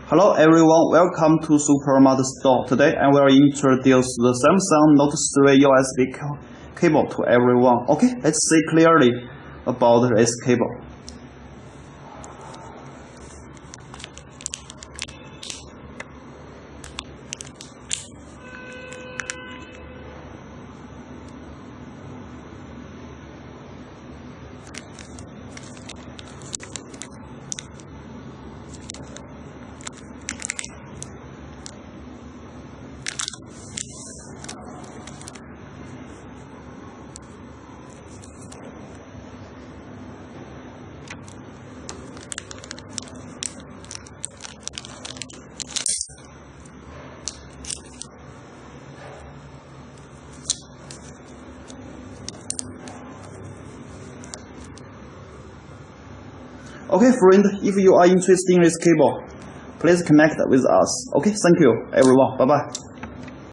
Hello everyone, welcome to Supermart Store. Today I will introduce the Samsung Note3 USB cable to everyone. Okay, let's see clearly about this cable. Okay friend, if you are interested in this cable, please connect with us. Okay, thank you everyone, bye bye.